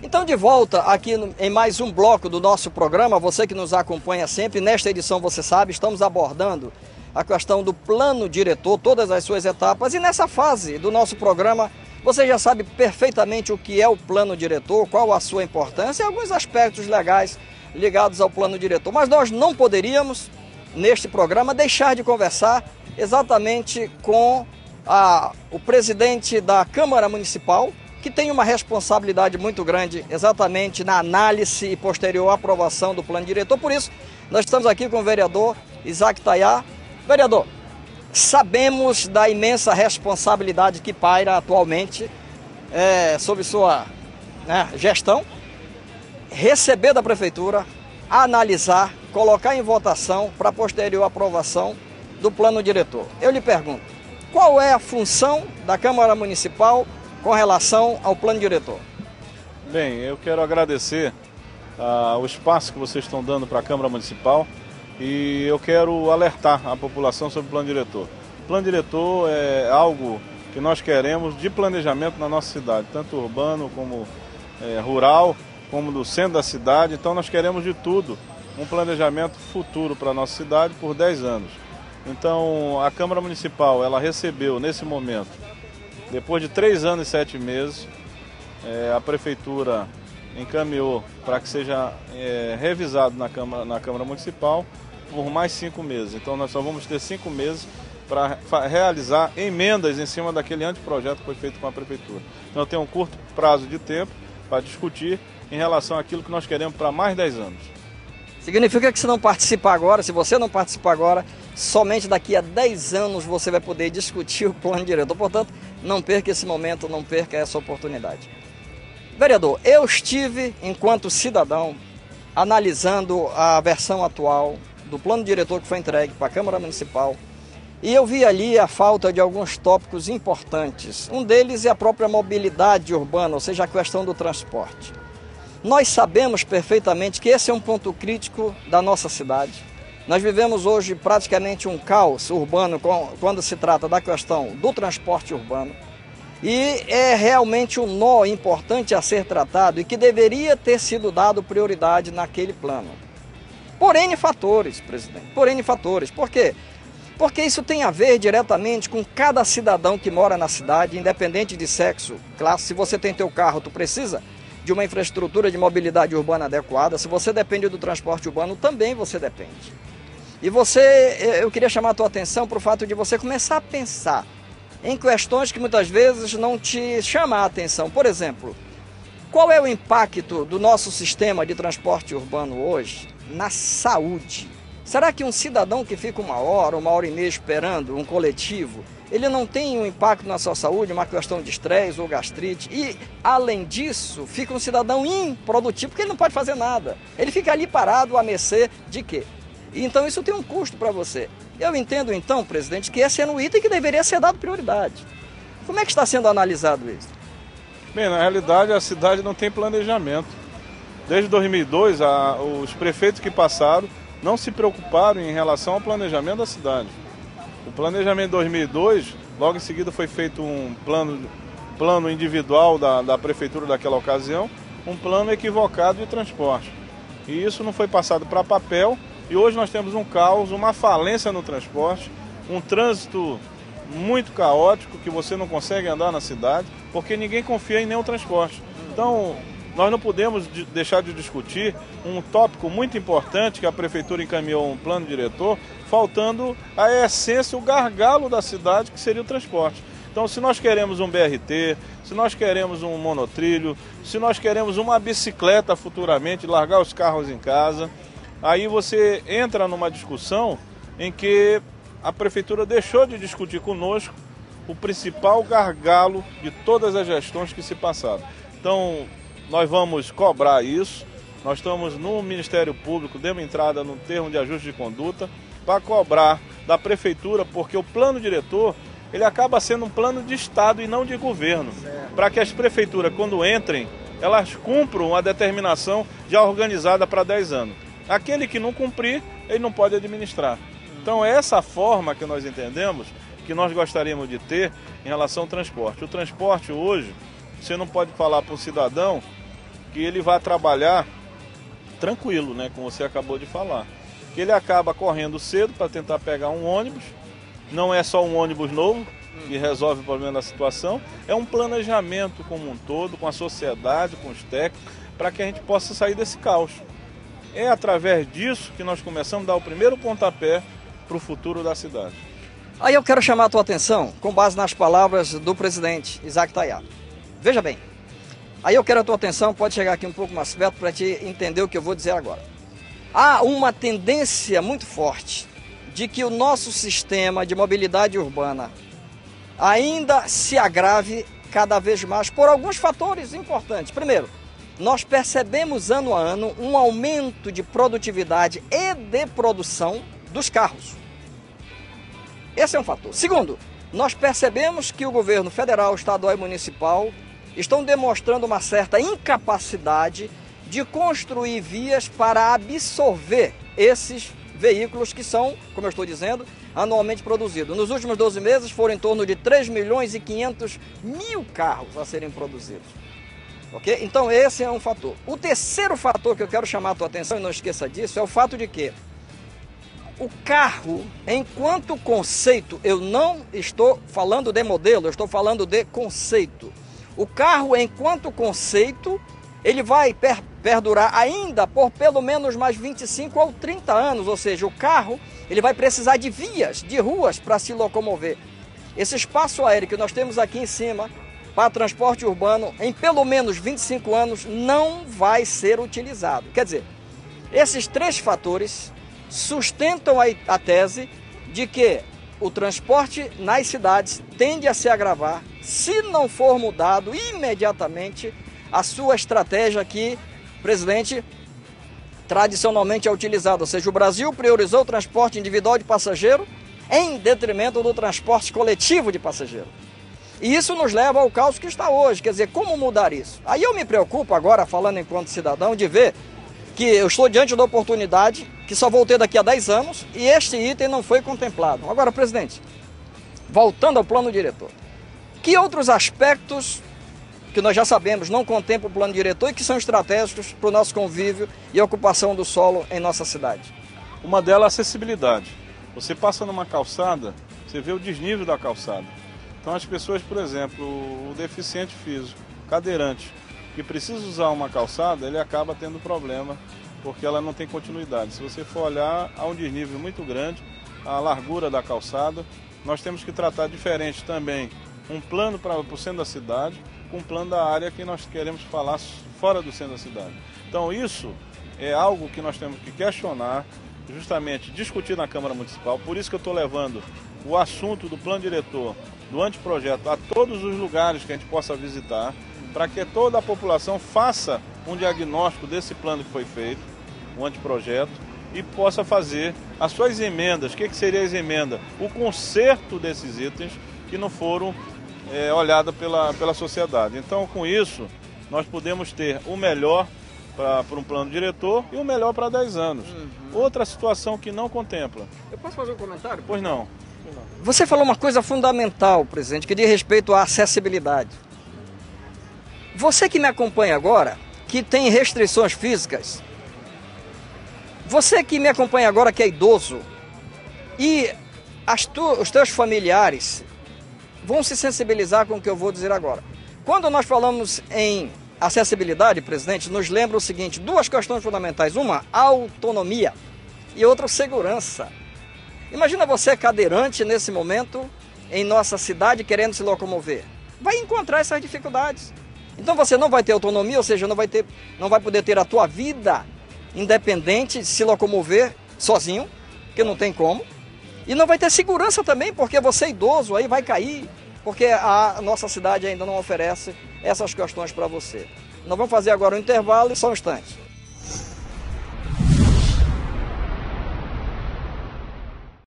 Então, de volta aqui em mais um bloco do nosso programa, você que nos acompanha sempre, nesta edição, você sabe, estamos abordando a questão do plano diretor, todas as suas etapas, e nessa fase do nosso programa, você já sabe perfeitamente o que é o plano diretor, qual a sua importância e alguns aspectos legais ligados ao plano diretor. Mas nós não poderíamos, neste programa, deixar de conversar exatamente com o presidente da Câmara Municipal, que tem uma responsabilidade muito grande exatamente na análise e posterior aprovação do plano diretor. Por isso, nós estamos aqui com o vereador Isaac Tayá. Vereador, sabemos da imensa responsabilidade que paira atualmente sobre sua gestão, receber da Prefeitura, analisar, colocar em votação para posterior aprovação do plano diretor. Eu lhe pergunto, qual é a função da Câmara Municipal com relação ao plano diretor? Bem, eu quero agradecer o espaço que vocês estão dando para a Câmara Municipal e eu quero alertar a população sobre o plano diretor. O plano diretor é algo que nós queremos de planejamento na nossa cidade, tanto urbano como rural, como do centro da cidade. Então nós queremos de tudo, um planejamento futuro para a nossa cidade por 10 anos. Então a Câmara Municipal, ela recebeu nesse momento, depois de 3 anos e 7 meses, a Prefeitura encaminhou para que seja revisado na Câmara Municipal por mais 5 meses. Então nós só vamos ter 5 meses para realizar emendas em cima daquele anteprojeto que foi feito com a Prefeitura. Então eu tenho um curto prazo de tempo para discutir em relação àquilo que nós queremos para mais 10 anos. Significa que se não participar agora, se você não participar agora, somente daqui a 10 anos você vai poder discutir o plano diretor. Portanto, não perca esse momento, não perca essa oportunidade. Vereador, eu estive, enquanto cidadão, analisando a versão atual do plano diretor que foi entregue para a Câmara Municipal e eu vi ali a falta de alguns tópicos importantes. Um deles é a própria mobilidade urbana, ou seja, a questão do transporte. Nós sabemos perfeitamente que esse é um ponto crítico da nossa cidade. Nós vivemos hoje praticamente um caos urbano quando se trata da questão do transporte urbano. E é realmente um nó importante a ser tratado e que deveria ter sido dado prioridade naquele plano. Por N fatores, presidente, por N fatores. Por quê? Porque isso tem a ver diretamente com cada cidadão que mora na cidade, independente de sexo, classe. Se você tem teu carro, tu precisa de uma infraestrutura de mobilidade urbana adequada. Se você depende do transporte urbano, também você depende. E eu queria chamar a tua atenção para o fato de você começar a pensar em questões que muitas vezes não te chamam a atenção. Por exemplo, qual é o impacto do nosso sistema de transporte urbano hoje na saúde? Será que um cidadão que fica uma hora e meia esperando um coletivo, ele não tem um impacto na sua saúde, uma questão de estresse ou gastrite? E, além disso, fica um cidadão improdutivo, porque ele não pode fazer nada. Ele fica ali parado a mercê de quê? Então isso tem um custo para você. Eu entendo então, presidente, que esse é um item que deveria ser dado prioridade. Como é que está sendo analisado isso? Bem, na realidade a cidade não tem planejamento. Desde 2002, os prefeitos que passaram não se preocuparam em relação ao planejamento da cidade. O planejamento de 2002, logo em seguida foi feito um plano individual da prefeitura daquela ocasião, um plano equivocado de transporte. E isso não foi passado para papel e hoje nós temos um caos, uma falência no transporte, um trânsito muito caótico que você não consegue andar na cidade porque ninguém confia em nenhum transporte. Então, nós não podemos deixar de discutir um tópico muito importante que a Prefeitura encaminhou um plano diretor, faltando a essência, o gargalo da cidade, que seria o transporte. Então, se nós queremos um BRT, se nós queremos um monotrilho, se nós queremos uma bicicleta futuramente, largar os carros em casa, aí você entra numa discussão em que a Prefeitura deixou de discutir conosco o principal gargalo de todas as gestões que se passaram. Então, nós vamos cobrar isso, nós estamos no Ministério Público, demos entrada no termo de ajuste de conduta, para cobrar da Prefeitura, porque o plano diretor, ele acaba sendo um plano de Estado e não de governo, para que as prefeituras, quando entrem, elas cumpram a determinação já organizada para 10 anos. Aquele que não cumprir, ele não pode administrar. Então é essa forma que nós entendemos que nós gostaríamos de ter em relação ao transporte. O transporte hoje, você não pode falar para um cidadão que ele vai trabalhar tranquilo, né, como você acabou de falar. Que ele acaba correndo cedo para tentar pegar um ônibus, não é só um ônibus novo que resolve o problema da situação, é um planejamento como um todo, com a sociedade, com os técnicos, para que a gente possa sair desse caos. É através disso que nós começamos a dar o primeiro pontapé para o futuro da cidade. Aí eu quero chamar a tua atenção, com base nas palavras do presidente Isaac Tayado. Veja bem, aí eu quero a tua atenção, pode chegar aqui um pouco mais perto para te entender o que eu vou dizer agora. Há uma tendência muito forte de que o nosso sistema de mobilidade urbana ainda se agrave cada vez mais por alguns fatores importantes. Primeiro, nós percebemos ano a ano um aumento de produtividade e de produção dos carros. Esse é um fator. Segundo, nós percebemos que o governo federal, estadual e municipal estão demonstrando uma certa incapacidade de construir vias para absorver esses veículos que são, como eu estou dizendo, anualmente produzidos. Nos últimos 12 meses foram em torno de 3.500.000 carros a serem produzidos. Ok? Então esse é um fator. O terceiro fator que eu quero chamar a tua atenção, e não esqueça disso, é o fato de que o carro, enquanto conceito, eu não estou falando de modelo, eu estou falando de conceito. O carro, enquanto conceito, ele vai perdurar ainda por pelo menos mais 25 ou 30 anos, ou seja, o carro ele vai precisar de vias, de ruas para se locomover. Esse espaço aéreo que nós temos aqui em cima, para transporte urbano, em pelo menos 25 anos, não vai ser utilizado. Quer dizer, esses três fatores sustentam a tese de que o transporte nas cidades tende a se agravar se não for mudado imediatamente a sua estratégia que, presidente, tradicionalmente é utilizada. Ou seja, o Brasil priorizou o transporte individual de passageiro em detrimento do transporte coletivo de passageiro. E isso nos leva ao caos que está hoje. Quer dizer, como mudar isso? Aí eu me preocupo agora, falando enquanto cidadão, de ver que eu estou diante da oportunidade que só vou ter daqui a 10 anos e este item não foi contemplado. Agora, presidente, voltando ao plano diretor, que outros aspectos que nós já sabemos não contemplam o plano diretor e que são estratégicos para o nosso convívio e ocupação do solo em nossa cidade? Uma delas é a acessibilidade. Você passa numa calçada, você vê o desnível da calçada. Então as pessoas, por exemplo, o deficiente físico, cadeirante, que precisa usar uma calçada, ele acaba tendo problema, porque ela não tem continuidade. Se você for olhar, há um desnível muito grande, a largura da calçada. Nós temos que tratar diferente também um plano para o centro da cidade, com um plano da área que nós queremos falar fora do centro da cidade. Então isso é algo que nós temos que questionar, justamente discutir na Câmara Municipal. Por isso que eu estou levando o assunto do plano diretor, do anteprojeto, a todos os lugares que a gente possa visitar, para que toda a população faça um diagnóstico desse plano que foi feito, o anteprojeto, e possa fazer as suas emendas. O que seria as emendas? O conserto desses itens que não foram olhados pela sociedade. Então, com isso, nós podemos ter o melhor para um plano diretor e o melhor para 10 anos. Outra situação que não contempla. Eu posso fazer um comentário? Pois não. Você falou uma coisa fundamental, presidente, que diz respeito à acessibilidade. Você que me acompanha agora, que tem restrições físicas, você que me acompanha agora que é idoso, e os teus familiares vão se sensibilizar com o que eu vou dizer agora. Quando nós falamos em acessibilidade, presidente, nos lembra o seguinte, duas questões fundamentais. Uma, autonomia, e outra, segurança. Imagina você cadeirante nesse momento, em nossa cidade, querendo se locomover. Vai encontrar essas dificuldades. Então você não vai ter autonomia, ou seja, não vai poder ter a tua vida independente de se locomover sozinho, que não tem como. E não vai ter segurança também, porque você é idoso, aí vai cair, porque a nossa cidade ainda não oferece essas questões para você. Nós vamos fazer agora um intervalo e só um instante.